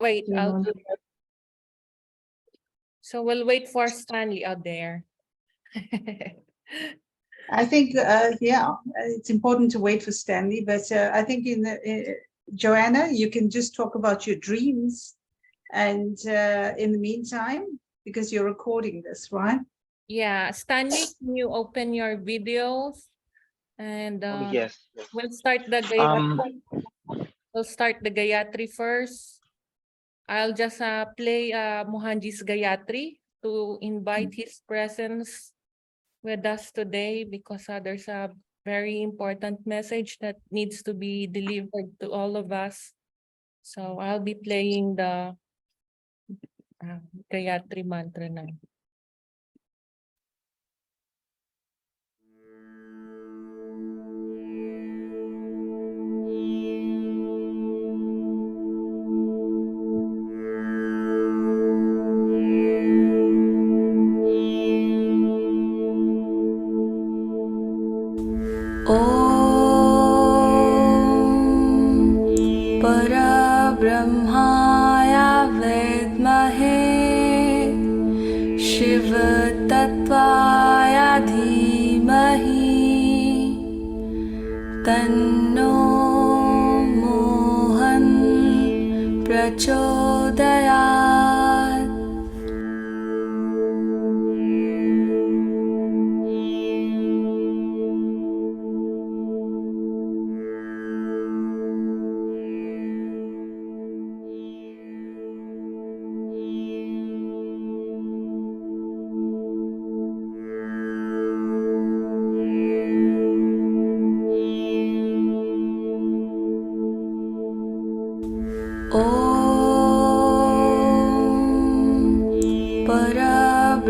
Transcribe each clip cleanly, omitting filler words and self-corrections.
Wait, so we'll wait for Stanley out there. I think, yeah, it's important to wait for Stanley, but I think Joanna, you can just talk about your dreams, and in the meantime, because you're recording this, right? Yeah, Stanley, can you open your videos and Yes. we'll start the Gayatri. We'll start the Gayatri first. I'll just play Mohanji's Gayatri to invite his presence with us today, because there's a very important message that needs to be delivered to all of us. So I'll be playing the Gayatri mantra now. परब्रह्माय विद्महे शिवतत्त्वाय धीमहि तन्नो मोहन प्रचोदयात्।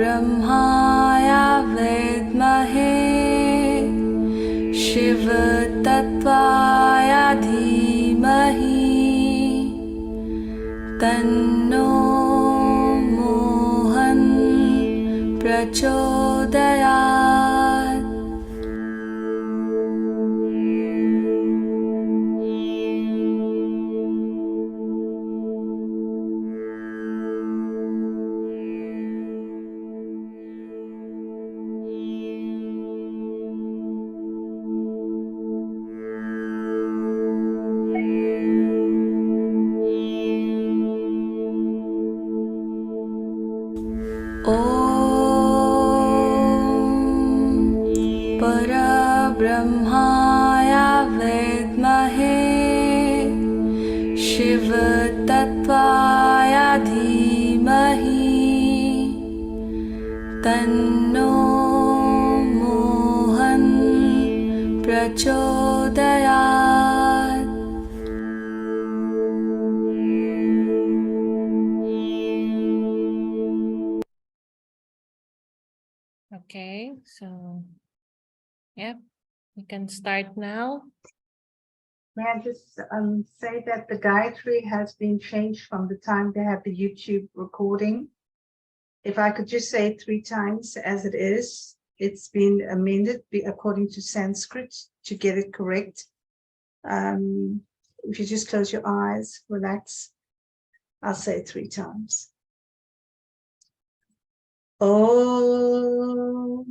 परब्रह्माय विद्महे शिवतत्त्वाय धीमहि तन्नो मोहन प्रचोदयात्। परब्रह्माय विद्महे शिवतत्त्वाय धीमहि तन्नो मोहन प्रचोदयात्। Okay, so yep, we can start now. May I just say that the Gayatri has been changed from the time they had the YouTube recording. If I could just say it 3 times as it is, it's been amended according to Sanskrit to get it correct. If you just close your eyes, relax, I'll say it 3 times. Om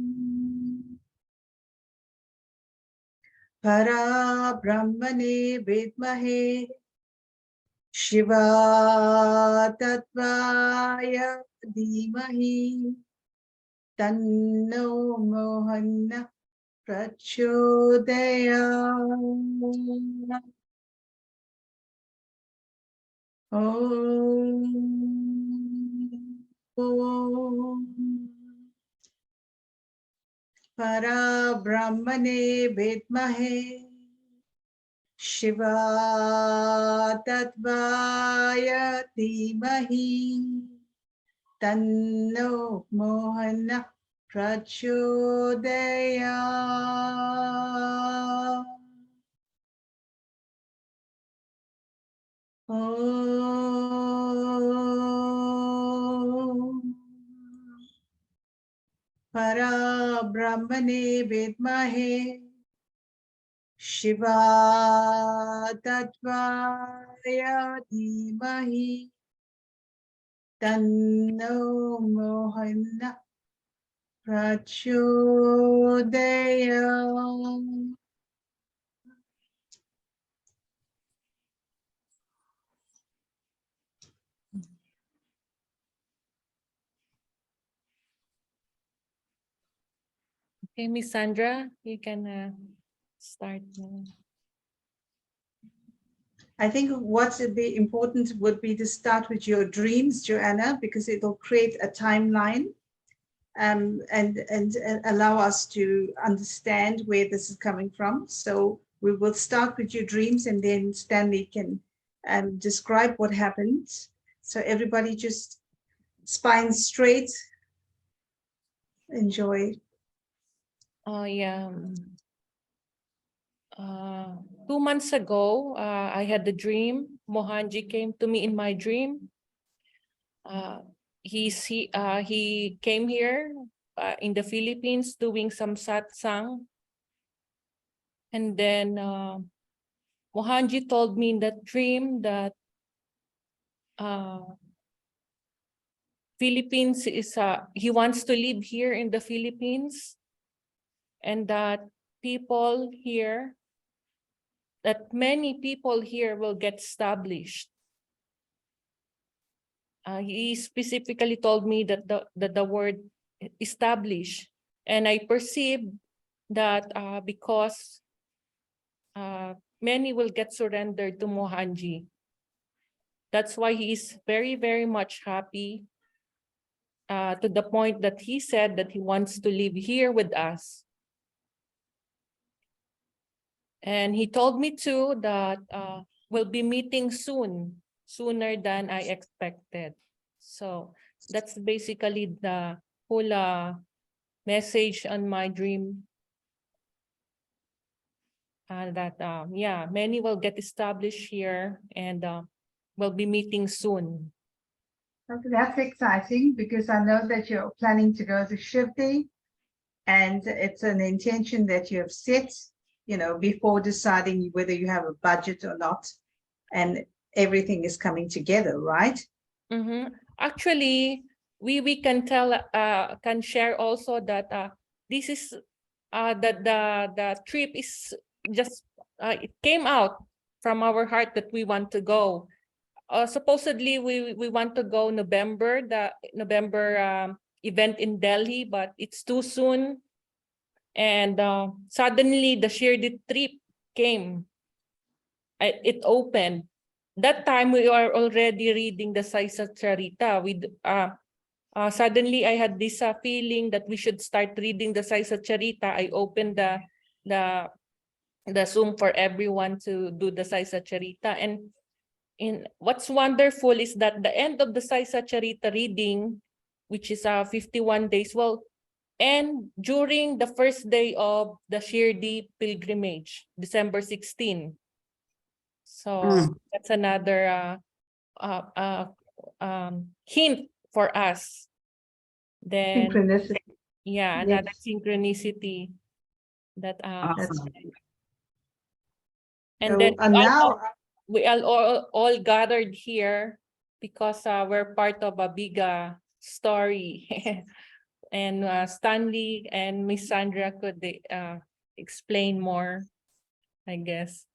Para Brahmane Vidmahe Shiva Tattvaya Dhimahi Tanno Mohanna Prachodayat. Om Para Brahmane Vidmahe Shiva Tattvaya Dhimahi Tanno Mohanna Prachodayat. Om Para Brahmane Vidmahe Shiva Tattvaya Dhimahi Tanno Mohana Prachodayam. Okay, Miss Sandra, you can start now. I think what's be important would be to start with your dreams, Joanna, because it'll create a timeline and allow us to understand where this is coming from. So we will start with your dreams, and then Stanley can describe what happened. So everybody just spine straight. Enjoy. Oh yeah. 2 months ago, I had a dream. Mohanji came to me in my dream. He came here in the Philippines doing some satsang. And then Mohanji told me in that dream that Philippines is he wants to live here in the Philippines, and that people here, that many people here will get established. He specifically told me that the word establish, and I perceived that because many will get surrendered to Mohanji. That's why he is very, very much happy to the point that he said that he wants to live here with us. And he told me too that we'll be meeting soon, sooner than I expected. So that's basically the whole message on my dream. That yeah, many will get established here, and we'll be meeting soon. Okay, that's exciting, because I know that you're planning to go to Shivdi, and it's an intention that you have set, you know, before deciding whether you have a budget or not, and everything is coming together, right? Actually, we can can share also that this is the trip is just it came out from our heart that we want to go. Supposedly we want to go November, the November event in Delhi, but it's too soon. And suddenly the Shirdi trip came. It opened. That time we are already reading the Saisa Charita. Suddenly I had this feeling that we should start reading the Saisa Charita. I opened the Zoom for everyone to do the Saisa Charita. And what's wonderful is that the end of the Saisa Charita reading, which is 51 days, and during the first day of the Shirdi pilgrimage, December 16. So that's another hint for us. Then Synchronicity. yeah, Yes. another synchronicity that That's and so, then now we all gathered here because we're part of a bigger story. And Stanley and Miss Sandra could explain more, I guess.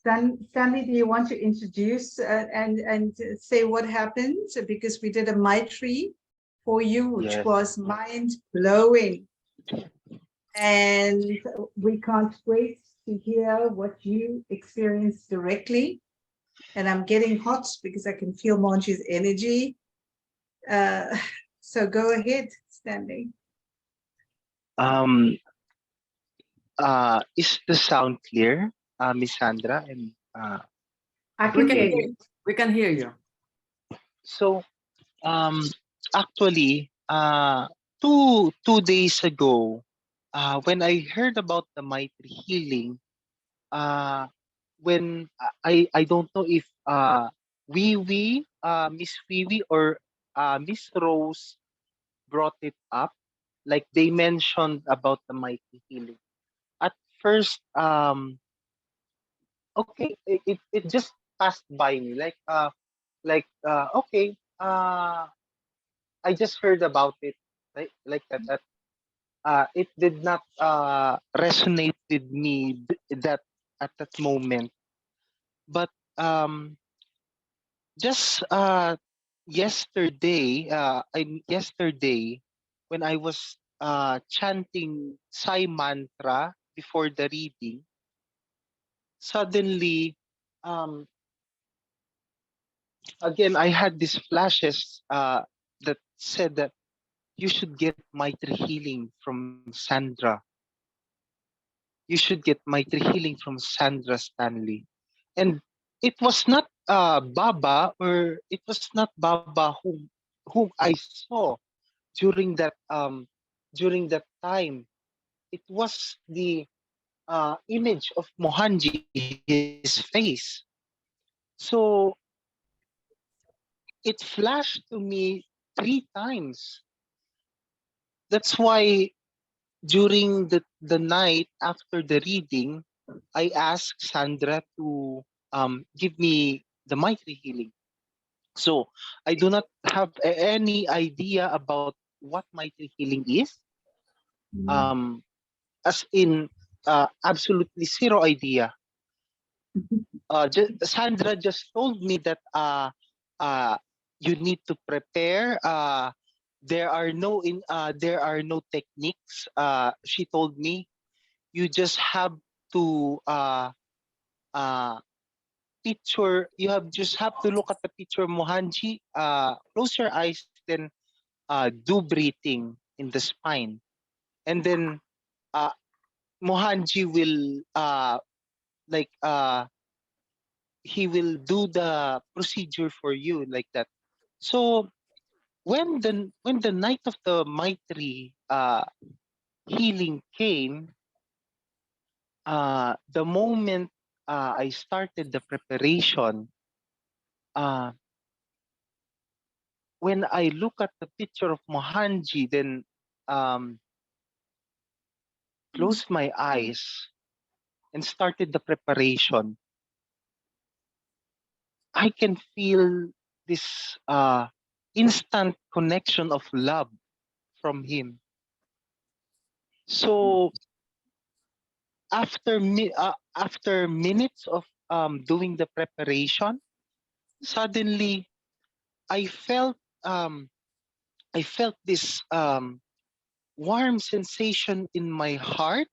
Stanley, do you want to introduce and say what happened? Because we did a Maitri for you, which Yes. was mind-blowing. And we can't wait to hear what you experienced directly. And I'm getting hot because I can feel Monji's energy. So go ahead, Stanley. Is the sound clear, Miss Sandra? And I We can can hear hear you. We can hear you. so actually, 2 days ago, when I heard about the Maitri healing, when I don't know if Miss Wiwi or Miss Rose brought it up, like they mentioned about the Maitri healing. At first, okay, it just passed by me, like like, okay, I just heard about it, like that. It did not resonate with me that at that moment. But just yesterday, when I was chanting Sai mantra before the reading, suddenly, um, again, I had these flashes that said that you should get Maitri healing from Sandra. You should get Maitri healing from Sandra Stanley. And it was not Baba, or it was not Baba whom I saw during that time. It was the image of Mohanji, his face. So it flashed to me 3 times. That's why during the night after the reading, I asked Sandra to give me the Maitri healing. So I do not have any idea about what Maitri healing is. Um, as in, absolutely zero idea. Sandra just told me that uh, you need to prepare. There are no techniques. She told me you just have to uh, picture. You have just have to look at the picture of Mohanji. Close your eyes, then do breathing in the spine, and then uh, Mohanji will like he will do the procedure for you like that. So when the night of the Maitri healing came, the moment I started the preparation, uh, when I look at the picture of Mohanji, then um, closed my eyes and started the preparation, I can feel this instant connection of love from him. So after minutes of doing the preparation, suddenly I felt um, I felt this warm sensation in my heart,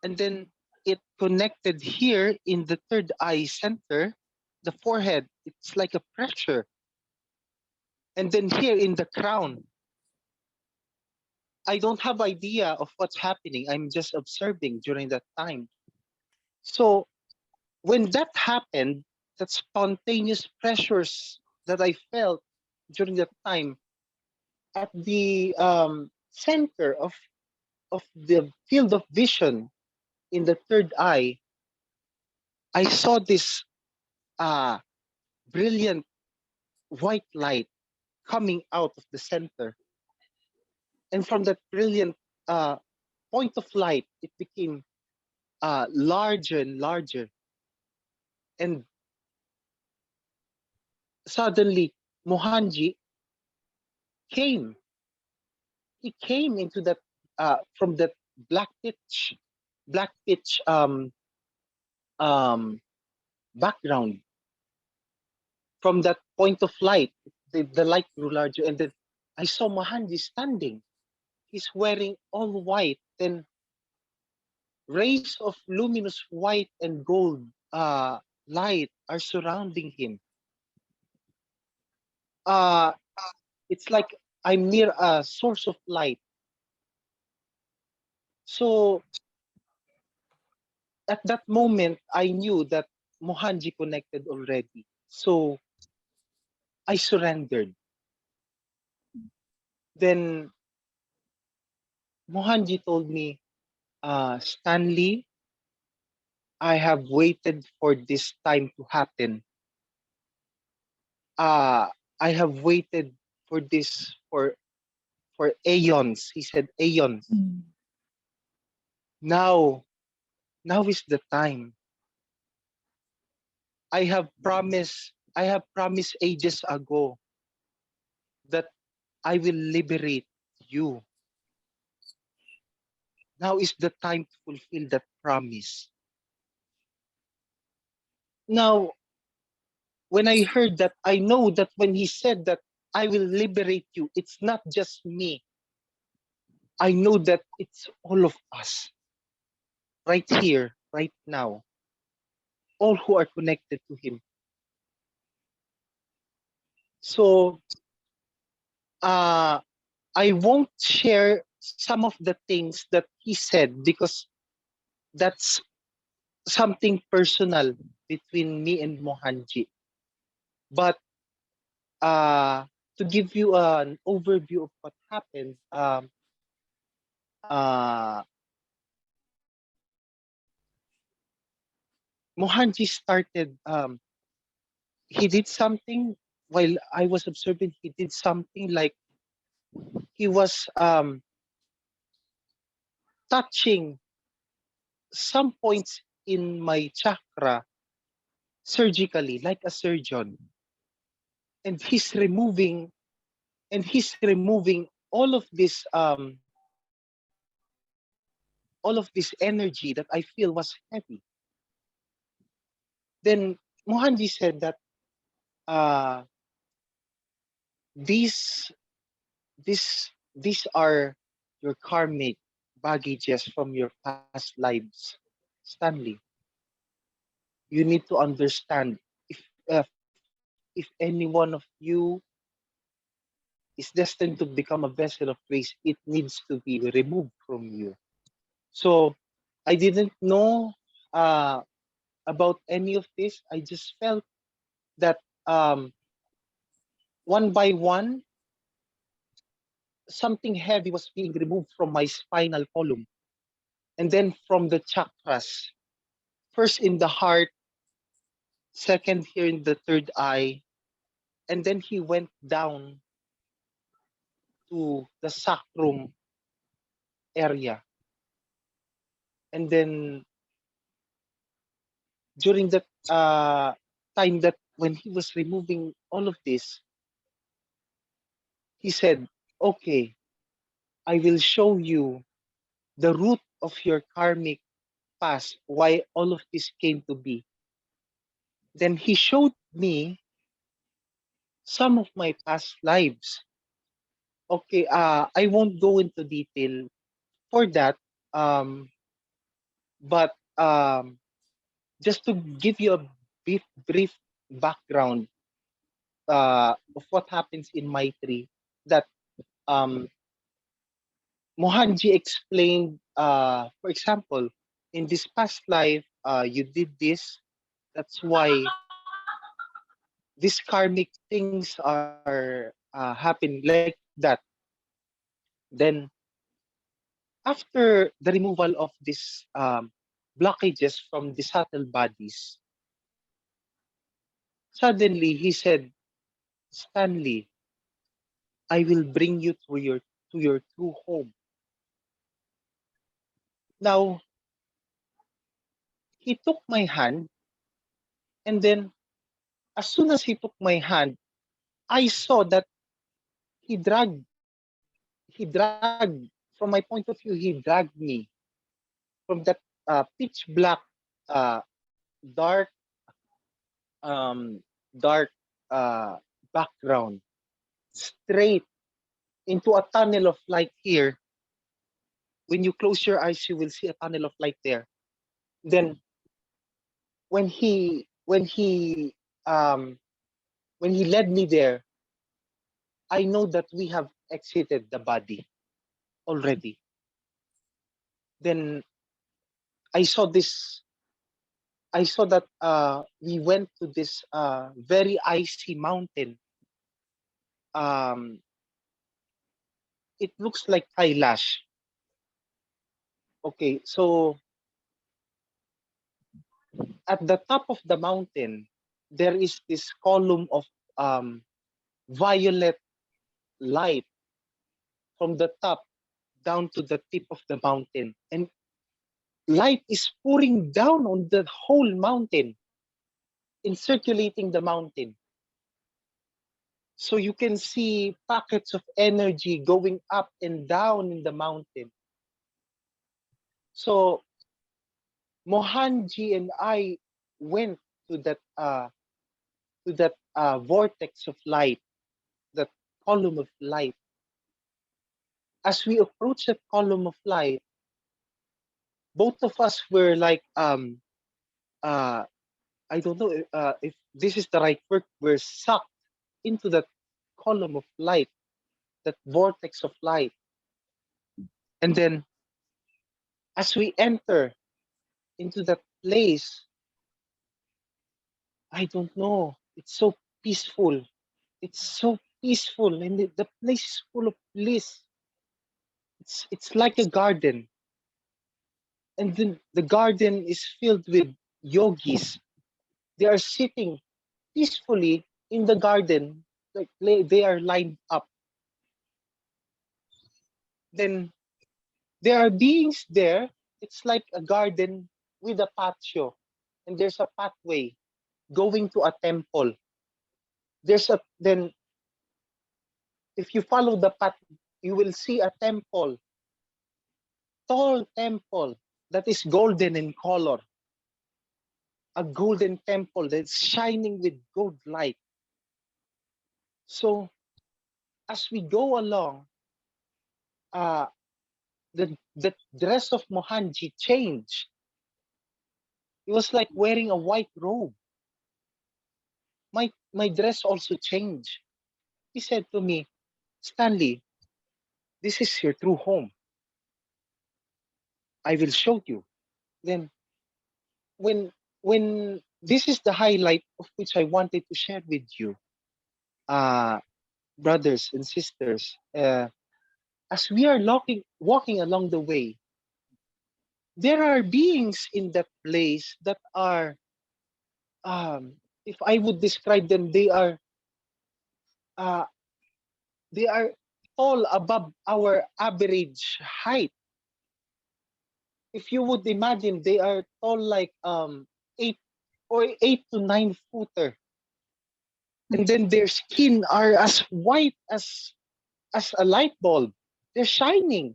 and then it connected here in the third eye center, the forehead. It's like a pressure, and then here in the crown. I don't have idea of what's happening. I'm just observing during that time. So when that happened, that spontaneous pressures that I felt during that time at the center of the field of vision in the third eye, I saw this uh, brilliant white light coming out of the center. And from that brilliant uh, point of light, it became larger and larger. And suddenly, Mohanji came. He came into that from that black pitch, black pitch um, background. From that point of light, the light grew larger, and then I saw Mohanji standing. He's wearing all white, then rays of luminous white and gold light are surrounding him. Uh, it's like I'm near a source of light. So at that moment, I knew that Mohanji connected already. So I surrendered. Then Mohanji told me, Stanley, I have waited for this time to happen. Uh, I have waited for this for aeons. He said aeons. Now, now is the time. I have promised I have promised ages ago that I will liberate you. Now is the time to fulfill that promise. Now, when I heard that, I know that when he said that I will liberate you, it's not just me. I know that it's all of us right here, right now, all who are connected to him. So I won't share some of the things that he said because that's something personal between me and Mohanji. But to give you an overview of what happened, uh, Mohanji started, he did something while I was observing, he did something like he was touching some points in my chakra surgically, like a surgeon. And he's removing all of this energy that I feel was heavy. Then Mohanji said that uh, these these are your karmic baggages from your past lives, Stanley. You need to understand if any one of you is destined to become a vessel of grace, it needs to be removed from you. So I didn't know about any of this. I just felt that one by one, something heavy was being removed from my spinal column and then from the chakras. First in the heart, second here in the third eye, and then he went down to the sacrum area. And then during that time that when he was removing all of this, he said, okay, I will show you the root of your karmic past, why all of this came to be. Then he showed me some of my past lives. Okay, I won't go into detail for that, but just to give you a brief background of what happens in Maitri, that um, Mohanji explained, for example, in this past life, you did this. That's why these karmic things are happening like that. Then, after the removal of these blockages from the subtle bodies, suddenly he said, Stanley, I will bring you to your true home. Now, he took my hand, and then as soon as he took my hand, I saw that he dragged, from my point of view, he dragged me from that pitch black, uh, dark, um, dark background straight into a tunnel of light here. When you close your eyes, you will see a tunnel of light there. Then when um, he led me there, I know that we have exited the body already. Then I saw this. I saw that we went to this very icy mountain. It looks like Kailash. Okay, so at the top of the mountain, there is this column of violet light from the top down to the tip of the mountain. And light is pouring down on the whole mountain, in circulating the mountain. So you can see pockets of energy going up and down in the mountain. So Mohanji and I went to that vortex of light, that column of light. As we approached that column of light, both of us were like uh I don't know if this is the right word. We're sucked into that column of light, that vortex of light. And then as we enter into that place, I don't know, it's so peaceful. It's so peaceful, and the place is full of bliss. It's like a garden, and then the garden is filled with yogis. They are sitting peacefully in the garden, like they are lined up. Then there are beings there. It's like a garden with a patio, and there's a pathway going to a temple. Then if you follow the path, you will see a temple, tall temple that is golden in color. A golden temple that's shining with gold light. So as we go along, the dress of Mohanji changed. It was like wearing a white robe. My dress also changed. He said to me, Stanley, this is your true home. I will show you. Then when this is the highlight of which I wanted to share with you, brothers and sisters, as we are walking along the way, there are beings in that place that are, if I would describe them, uh, they are all above our average height. If you would imagine, they are all like 8 to 9 footer, and then their skin are as white as a light bulb. They're shining.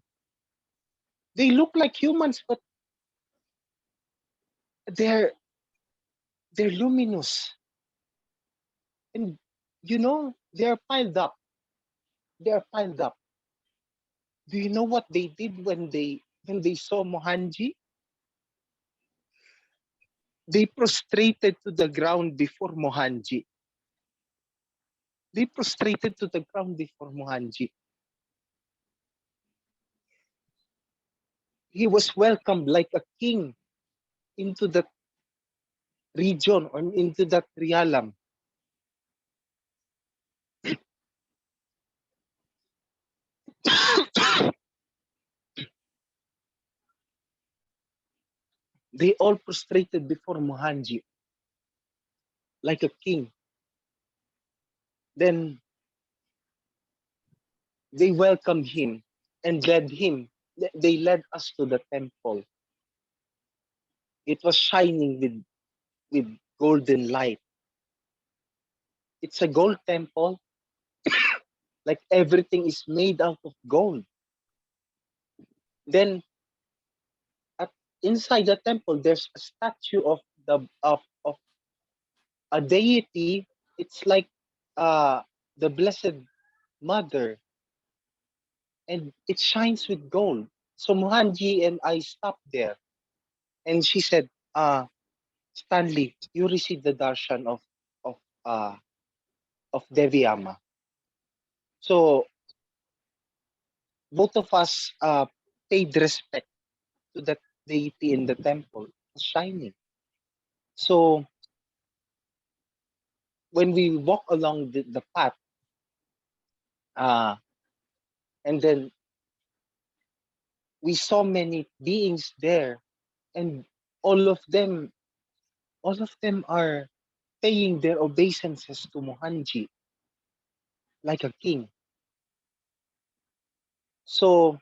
They look like humans, but they're luminous. And they're piled up. They're piled up. Do you know what they did when they saw Mohanji? They prostrated to the ground before Mohanji. They prostrated to the ground before Mohanji. He was welcomed like a king into that region or into that realm. They all prostrated before Mohanji like a king. Then they welcomed him and led him. They led us to the temple. It was shining with golden light. It's a gold temple, like everything is made out of gold. Then inside the temple, there's a statue of a deity. It's like the Blessed Mother, and it shines with gold. So Mohanji and I stopped there, and she said, Stanley, you received the darshan of Devi Amma. So both of us paid respect to that deity in the temple, shining. So when we walk along the path, and then we saw many beings there, and all of them are paying their obeisances to Mohanji like a king. So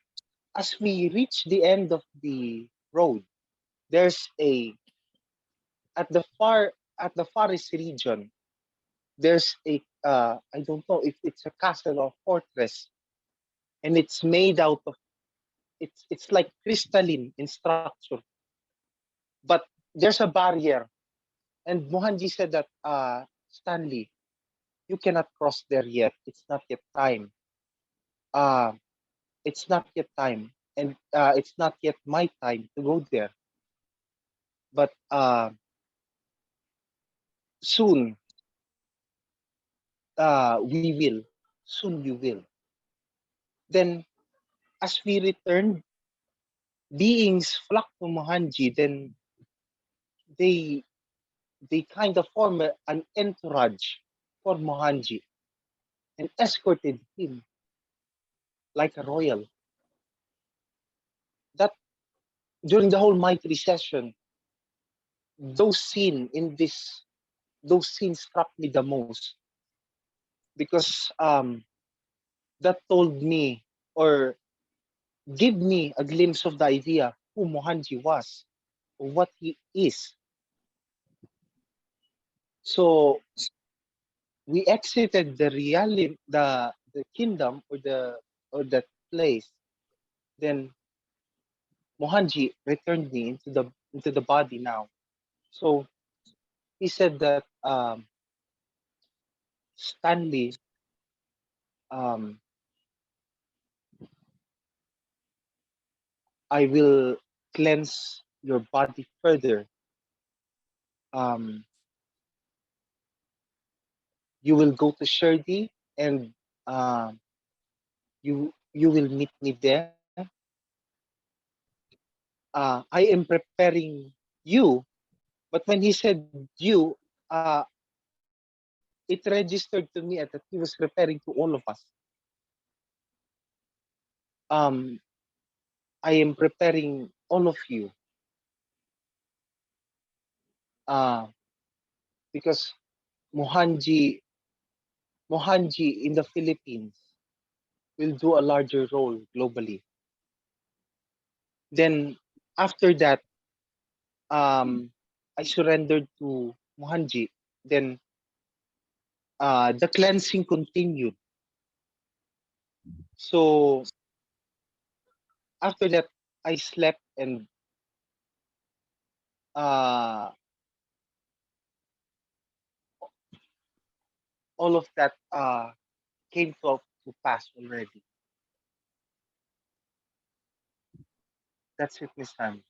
as we reach the end of the road, there's at the farthest region, there's a I don't know if it's a castle or fortress, and it's made out of it's like crystalline in structure, but there's a barrier. And Mohanji said that Stanley, you cannot cross there yet. It's not yet time. Uh, it's not yet time, and it's not yet my time to go there. But soon, we will. Soon you will. Then, as we returned, beings flocked to Mohanji. Then they kind of form an entourage for Mohanji and escorted him like a royal. That during the whole Maitri session, those scenes struck me the most, because that told me, or give me a glimpse of the idea who Mohanji was, or what he is. So we exited the reality, the kingdom, or that place. Then Mohanji returned me into the body now. So he said that Stanley, um, I will cleanse your body further. You will go to Shirdi, and you will meet me there. I am preparing you, but when he said you, it registered to me that he was referring to all of us. I am preparing all of you, because Mohanji in the Philippines will do a larger role globally. Then after that, I surrendered to Mohanji. Then the cleansing continued. So after that, I slept, and all of that came to pass already. That's it, Miss Sandra.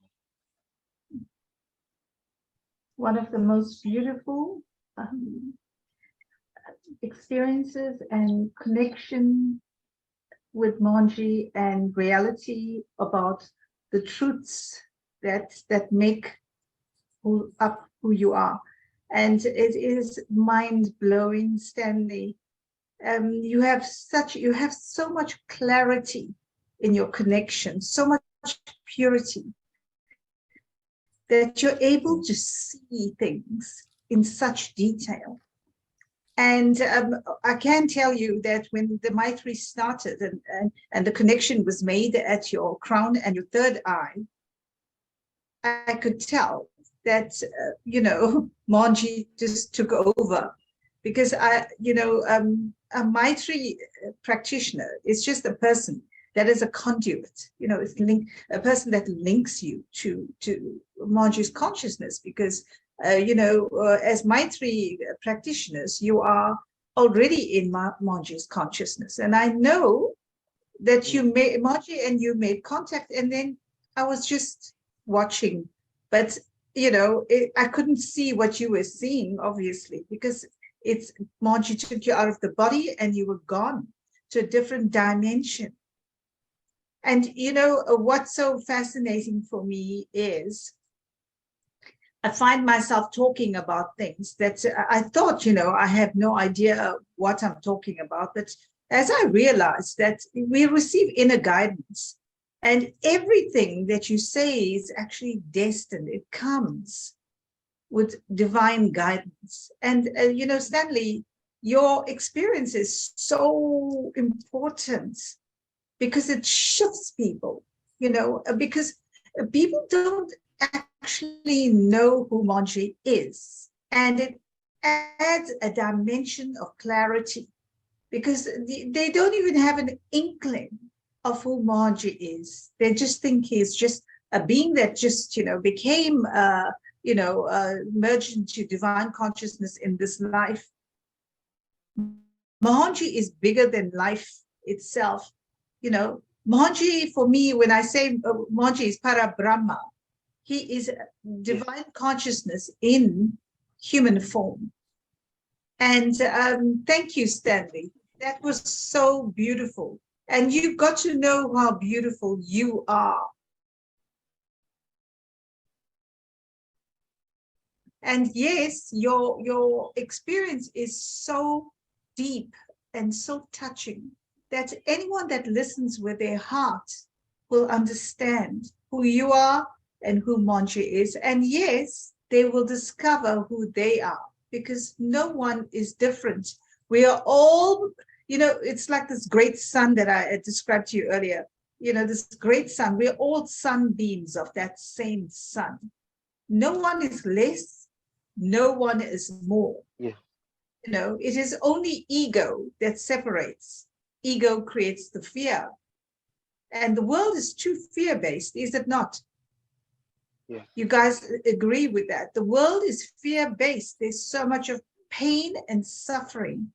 One of the most beautiful experiences and connection with Mohanji and reality about the truths that make up who you are. And it is mind-blowing, Stanley. You have so much clarity in your connection, so much purity, that you're able to see things in such detail. And I can tell you that when the Maitri started and the connection was made at your crown and your third eye, I could tell that, Mohanji just took over, because a Maitri practitioner is just a person that is a conduit, it's a person that links you to Mohanji's consciousness, because as Maitri practitioners, you are already in Mohanji's consciousness. And I know that Mohanji and you made contact, and then I was just watching, but I couldn't see what you were seeing, obviously, because Mohanji took you out of the body and you were gone to a different dimension. And what's so fascinating for me is I find myself talking about things that I thought, I have no idea what I'm talking about. But as I realized that we receive inner guidance, and everything that you say is actually destined, it comes with divine guidance. And, Stanley, your experience is so important, because it shifts people, because people don't actually know who Mohanji is. And it adds a dimension of clarity, because they don't even have an inkling of who Mohanji is. They just think he's just a being that just, became, merged into divine consciousness in this life. Mohanji is bigger than life itself. Mohanji, for me, when I say Mohanji is para Brahma, he is divine consciousness in human form. And thank you, Stanley. That was so beautiful. And you got to know how beautiful you are. And yes, your experience is so deep and so touching that anyone that listens with their heart will understand who you are and who Mohanji is. And yes, they will discover who they are, because no one is different. We are all, it's like this great sun that I described to you earlier. This great sun, we're all sunbeams of that same sun. No one is less, no one is more. Yeah. It is only ego that separates. Ego creates the fear. And the world is too fear-based, is it not? Yeah. You guys agree with that? The world is fear-based. There's so much of pain and suffering.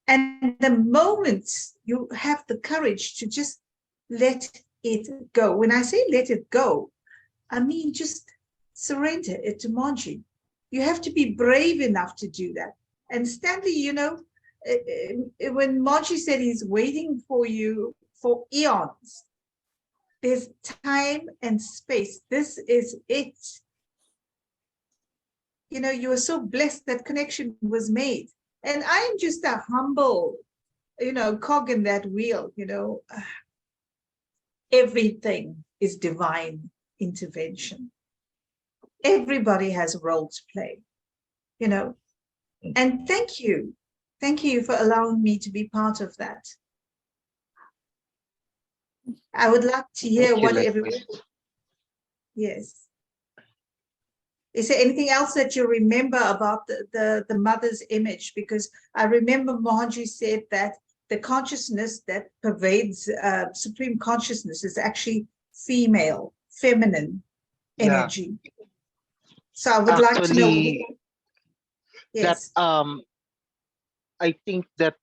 And the moment you have the courage to just let it go, when I say let it go, I mean just surrender it to Mohanji. You have to be brave enough to do that. And Stanley, when Mohanji said he's waiting for you for eons, there's time and space. This is it. You are so blessed that connection was made. And I'm just a humble, cog in that wheel, Everything is divine intervention. Everybody has a role to play, And thank you. Thank you for allowing me to be part of that. I would like to hear Thank you, what likewise. everyone. Yes. Is there anything else that you remember about the mother's image? Because I remember Mohanji said that the consciousness that pervades supreme consciousness is actually female, feminine energy. So I would like to know. Yes. That I think that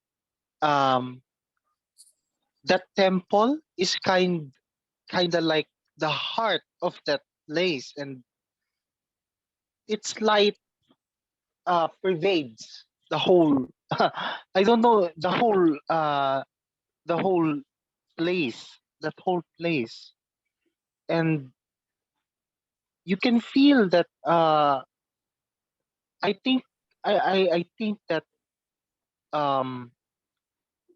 that temple is kind of like the heart of that place, and its light pervades the whole I don't know, the whole place, that whole place. And you can feel that I think that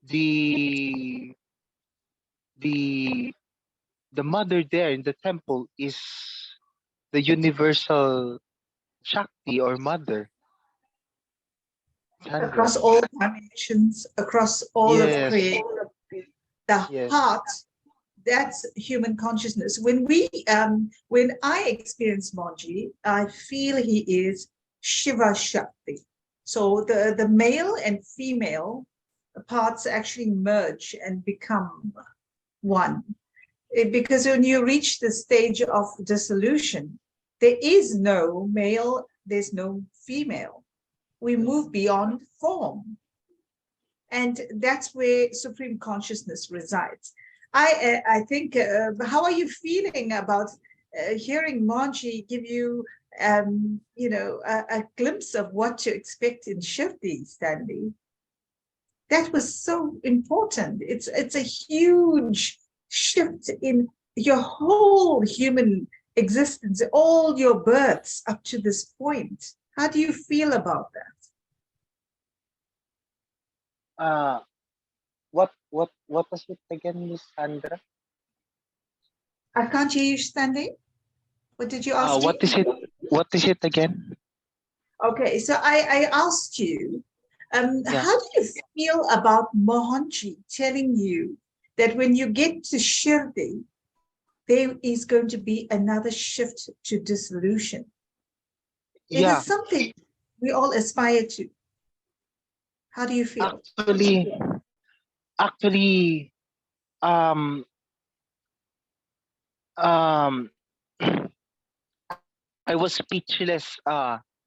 the the mother there in the temple is the universal Shakti or mother. Chandra. Across all dimensions, across all of Yes. creation, the Yes. heart, that's human consciousness. When I experience Mohanji, I feel he is Shiva Shakti. So the male and female parts actually merge and become one. Because when you reach the stage of dissolution, there is no male, there's no female. We move beyond form. And that's where supreme consciousness resides. I think, how are you feeling about hearing Mohanji give you, a glimpse of what to expect in Shirdi, Stanley? That was so important. It's a huge shift in your whole human existence, all your births up to this point. How do you feel about that? What was it again, Miss Sandra? I can't hear you, Stanley. What did you ask? What is it again? Okay, so I asked you, Yeah. how do you feel about Mohanji telling you that when you get to Shirdi, there is going to be another shift to dissolution? It Yeah. is something we all aspire to. How do you feel? Actually, um, um, I was speechless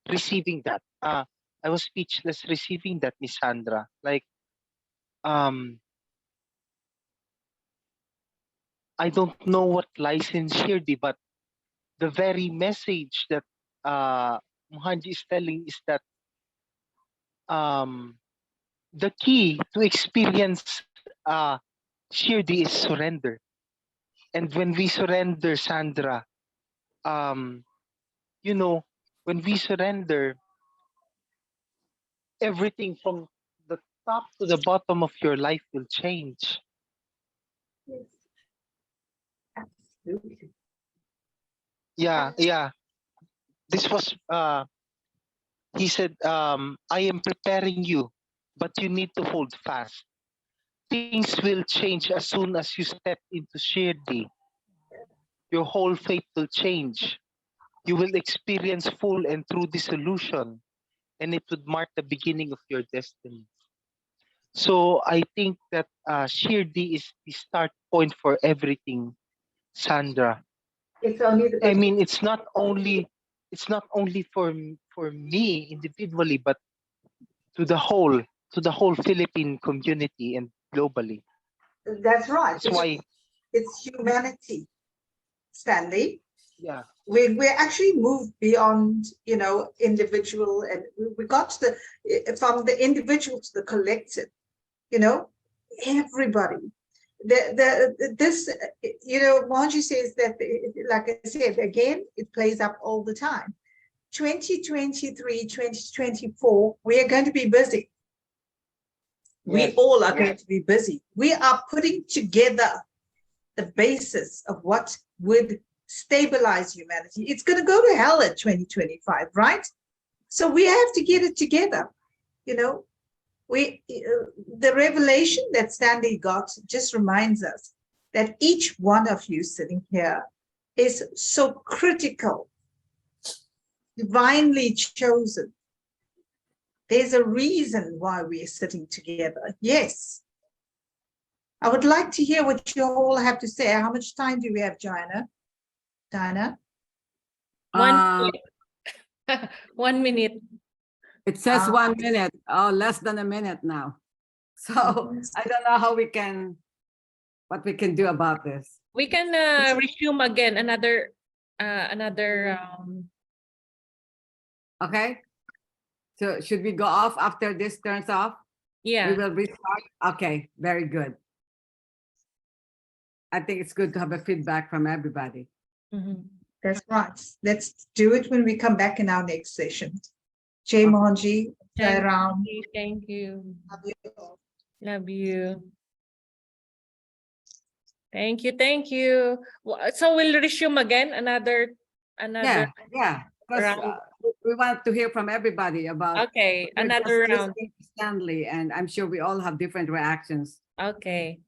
receiving that. I was speechless receiving that, Miss Sandra. Like, um, I don't know what lies in Shirdi, but the very message that Mohanji is telling is that the key to experience Shirdi is surrender. And when we surrender, Sandra, you know, when we surrender, everything from the top to the bottom of your life will change. Yes. Absolutely. Yeah. This was he said, I am preparing you, but you need to hold fast. Things will change as soon as you step into Shirdi. Your whole fate will change. You will experience full and true dissolution, and it would mark the beginning of your destiny. So I think that Shirdi is the start point for everything, Sandra. It's only the I beginning. mean, it's not only for me individually, but to the whole Philippine community and globally. That's right. That's why, It's humanity, Stanley. yeah, We're actually moved beyond, you know, individual, and we got to from the individual to the collective, you know, everybody. This, you know, Margie says that, like I said, again, it plays up all the time. 2023, 2024, we are going to be busy. We Yes, all are going to be busy. We are putting together the basis of what would stabilize humanity. It's going to go to hell at 2025, right? So we have to get it together. You know, the revelation that Stanley got just reminds us that each one of you sitting here is so critical, divinely chosen. There's a reason why we are sitting together. Yes. I would like to hear what you all have to say. How much time do we have, Diana? 1 minute. 1 minute. It says Ah. 1 minute. Oh, less than a minute now. So I don't know how what we can do about this. We can resume again another Okay. So should we go off after this turns off? We yeah. will restart. Okay, very good. I think it's good to have a feedback from everybody. Mhm. That's right. Let's do it when we come back in our next session. Jai Mohanji, Jai Ram. Thank you. Love you all. Love you. Thank you. Thank you. So we'll resume again another. Yeah. Because round. we want to hear from everybody about. Okay, we're another just round. listening to Stanley, and I'm sure we all have different reactions. Okay.